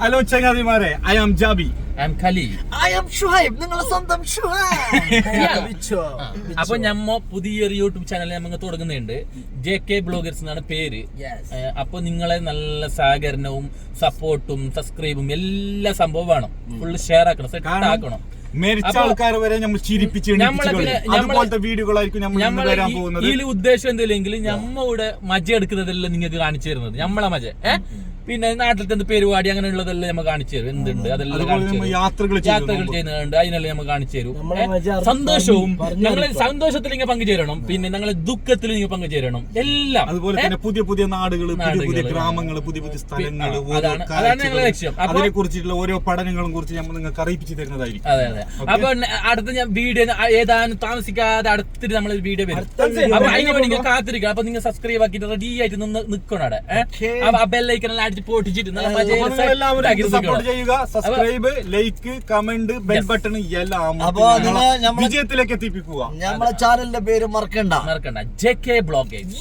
Hello ചങ്ങാതിമാരെ, I am Jabi, I am Khali, I am Shuhaib, നിങ്ങളെ സ്വന്തം അപ്പൊ നമ്മ പുതിയൊരു യൂട്യൂബ് ചാനൽ നമ്മൾ തുടങ്ങുന്നുണ്ട്. JK ബ്ലോഗേഴ്സ് എന്നാണ് പേര്. അപ്പൊ നിങ്ങളെ നല്ല സഹകരണവും സപ്പോർട്ടും സബ്സ്ക്രൈബും എല്ലാ സംഭവം വേണം. ഫുള്ള് ഷെയർ ആക്കണം, സെറ്റ് ആക്കണം. മരിച്ച ആൾക്കാരെ വരെ നമ്മൾ ചിരിപ്പിച്ചുപോലത്തെ വീഡിയോകളായിരിക്കും നമ്മൾ വരാൻ പോകുന്നത്. ഇതിൽ ഉദ്ദേശം എന്തില്ലെങ്കിൽ നമ്മളുടെ മജ എടുക്കുന്നതെല്ലാം നിങ്ങൾക്ക് കാണിച്ചു തരുന്നത്. നമ്മളെ മജ പിന്നെ നാട്ടിലത്തെ എന്ത് പരിപാടി അങ്ങനെയുള്ളതെല്ലാം നമ്മൾ കാണിച്ചു തരും. എന്തുണ്ട് അതെല്ലാം യാത്രകൾ ചെയ്യുന്നുണ്ട്, അതിനെല്ലാം നമ്മൾ കാണിച്ചു തരും. സന്തോഷവും ഞങ്ങളെ സന്തോഷത്തിൽ നിങ്ങൾ പങ്കുചേരണം, പിന്നെ ഞങ്ങളെ ദുഃഖത്തിൽ നിങ്ങൾ പങ്കുചേരണം എല്ലാം. അതുപോലെ തന്നെ പുതിയ പുതിയ നാടുകൾ, പുതിയ പുതിയ ഗ്രാമങ്ങൾ, പുതിയ പുതിയ സ്ഥലങ്ങൾ, അതാണ് ഞങ്ങളുടെ ലക്ഷ്യം. അതിനെ കുറിച്ചിട്ടുള്ള ഓരോ പഠനങ്ങളും കുറിച്ച് നമ്മൾ നിങ്ങൾക്ക് അറിയിച്ചു തരുന്നതായിരിക്കും. അതെ അതെ. അപ്പൊ അടുത്ത ഞാൻ വീഡിയോ ഏതാനും താമസിക്കാതെ അടുത്തിട്ട് നമ്മൾ വീഡിയോ വരും. അപ്പൊ അതിന് വേണ്ടി നിങ്ങൾ കാത്തിരിക്കുക. അപ്പൊ നിങ്ങൾ സബ്സ്ക്രൈബ് ആക്കിയിട്ട് റെഡി ആയിട്ട് നിൽക്കണം അവിടെ. അപ്പൊ ബെല്ലൈക്കനെല്ലാം അടിച്ച് പൊട്ടിച്ചിട്ട് സപ്പോർട്ട് ചെയ്യുക. Subscribe, like, comment, bell button എല്ലാം വിജയത്തിലേക്ക് എത്തിപ്പിക്കുക. നമ്മളെ ചാനലിന്റെ പേര് മറക്കണ്ട JK ബ്ലോഗേഴ്സ്.